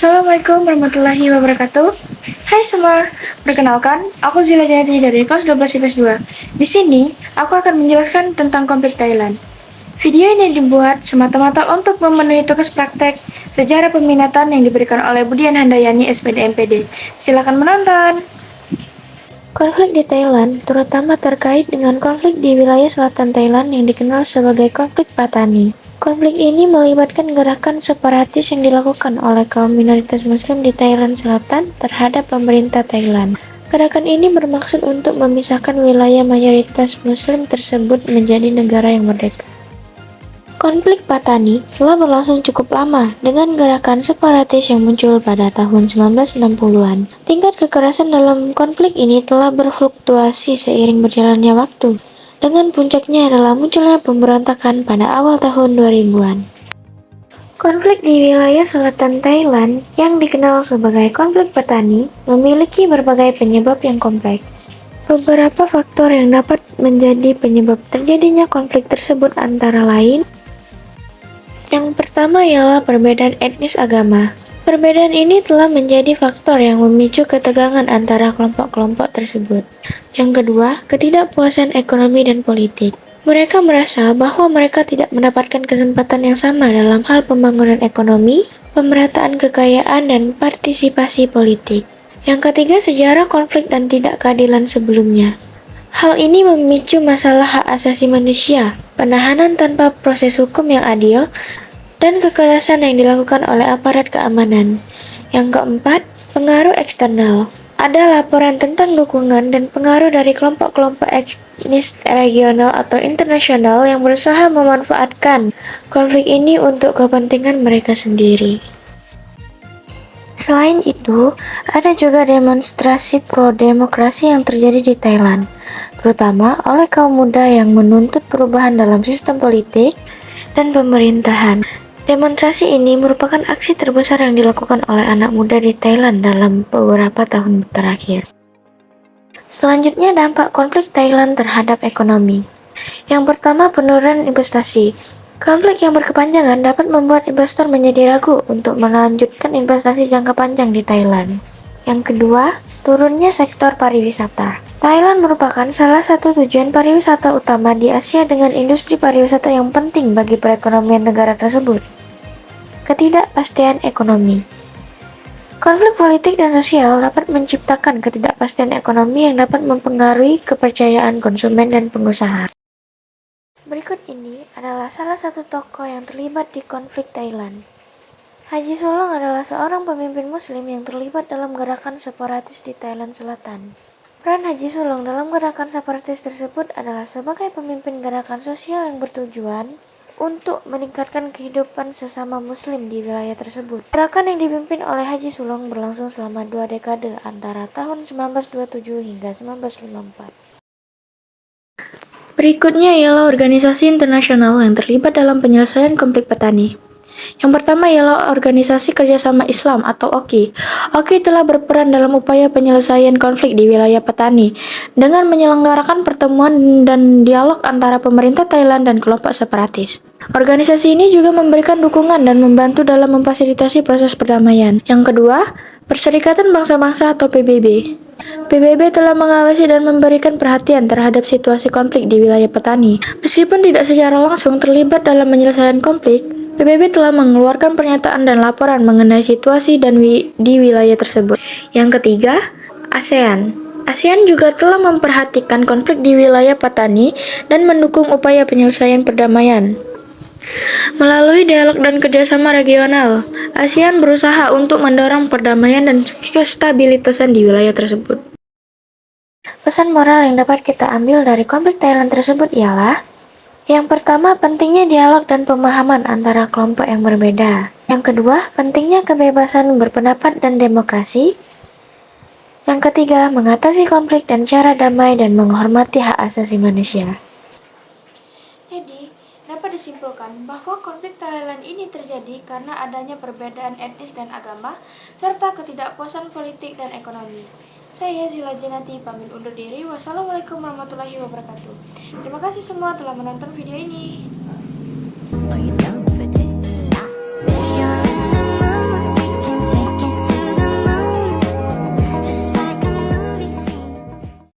Assalamualaikum warahmatullahi wabarakatuh. Hai semua, perkenalkan, aku Zila Jayati dari kelas 12 IPS 2. Di sini, aku akan menjelaskan tentang konflik Thailand. Video ini dibuat semata-mata untuk memenuhi tugas praktek sejarah peminatan yang diberikan oleh Budian Handayani SPD MPD. Silakan menonton. Konflik di Thailand terutama terkait dengan konflik di wilayah selatan Thailand yang dikenal sebagai konflik Patani. Konflik ini melibatkan gerakan separatis yang dilakukan oleh kaum minoritas Muslim di Thailand Selatan terhadap pemerintah Thailand. Gerakan ini bermaksud untuk memisahkan wilayah mayoritas Muslim tersebut menjadi negara yang merdeka. Konflik Patani telah berlangsung cukup lama dengan gerakan separatis yang muncul pada tahun 1960-an. Tingkat kekerasan dalam konflik ini telah berfluktuasi seiring berjalannya waktu, dengan puncaknya adalah munculnya pemberontakan pada awal tahun 2000-an. Konflik di wilayah selatan Thailand yang dikenal sebagai konflik Patani memiliki berbagai penyebab yang kompleks. Beberapa faktor yang dapat menjadi penyebab terjadinya konflik tersebut antara lain: yang pertama ialah perbedaan etnis agama. Perbedaan ini telah menjadi faktor yang memicu ketegangan antara kelompok-kelompok tersebut. Yang kedua, ketidakpuasan ekonomi dan politik. Mereka merasa bahwa mereka tidak mendapatkan kesempatan yang sama dalam hal pembangunan ekonomi, pemerataan kekayaan, dan partisipasi politik. Yang ketiga, sejarah konflik dan tidak keadilan sebelumnya. Hal ini memicu masalah hak asasi manusia, penahanan tanpa proses hukum yang adil, dan kekerasan yang dilakukan oleh aparat keamanan. Yang keempat, pengaruh eksternal. Ada laporan tentang dukungan dan pengaruh dari kelompok-kelompok etnis regional atau internasional yang berusaha memanfaatkan konflik ini untuk kepentingan mereka sendiri. Selain itu, ada juga demonstrasi pro-demokrasi yang terjadi di Thailand, terutama oleh kaum muda yang menuntut perubahan dalam sistem politik dan pemerintahan. Demonstrasi ini merupakan aksi terbesar yang dilakukan oleh anak muda di Thailand dalam beberapa tahun terakhir. Selanjutnya, dampak konflik Thailand terhadap ekonomi. Yang pertama, penurunan investasi. Konflik yang berkepanjangan dapat membuat investor menjadi ragu untuk melanjutkan investasi jangka panjang di Thailand. Yang kedua, turunnya sektor pariwisata. Thailand merupakan salah satu tujuan pariwisata utama di Asia dengan industri pariwisata yang penting bagi perekonomian negara tersebut. Ketidakpastian ekonomi. Konflik politik dan sosial dapat menciptakan ketidakpastian ekonomi yang dapat mempengaruhi kepercayaan konsumen dan pengusaha. Berikut ini adalah salah satu tokoh yang terlibat di konflik Thailand. Haji Sulong adalah seorang pemimpin Muslim yang terlibat dalam gerakan separatis di Thailand Selatan. Peran Haji Sulong dalam gerakan separatis tersebut adalah sebagai pemimpin gerakan sosial yang bertujuan untuk meningkatkan kehidupan sesama Muslim di wilayah tersebut. Gerakan yang dipimpin oleh Haji Sulong berlangsung selama 2 dekade antara tahun 1927 hingga 1954. Berikutnya ialah organisasi internasional yang terlibat dalam penyelesaian konflik petani. Yang pertama ialah Organisasi Kerjasama Islam atau OKI. OKI telah berperan dalam upaya penyelesaian konflik di wilayah petani dengan menyelenggarakan pertemuan dan dialog antara pemerintah Thailand dan kelompok separatis. Organisasi ini juga memberikan dukungan dan membantu dalam memfasilitasi proses perdamaian. Yang kedua, Perserikatan Bangsa-Bangsa atau PBB. PBB telah mengawasi dan memberikan perhatian terhadap situasi konflik di wilayah petani. Meskipun tidak secara langsung terlibat dalam penyelesaian konflik, PBB telah mengeluarkan pernyataan dan laporan mengenai situasi di wilayah tersebut. Yang ketiga, ASEAN. ASEAN juga telah memperhatikan konflik di wilayah petani dan mendukung upaya penyelesaian perdamaian. Melalui dialog dan kerjasama regional, ASEAN berusaha untuk mendorong perdamaian dan kestabilitasan di wilayah tersebut. Pesan moral yang dapat kita ambil dari konflik Thailand tersebut ialah: yang pertama, pentingnya dialog dan pemahaman antara kelompok yang berbeda. Yang kedua, pentingnya kebebasan berpendapat dan demokrasi. Yang ketiga, mengatasi konflik dan cara damai dan menghormati hak asasi manusia. Jadi, dapat disimpulkan bahwa konflik Thailand ini terjadi karena adanya perbedaan etnis dan agama, serta ketidakpuasan politik dan ekonomi. Saya Zila Janati pamit undur diri. Wassalamualaikum warahmatullahi wabarakatuh. Terima kasih semua telah menonton video ini.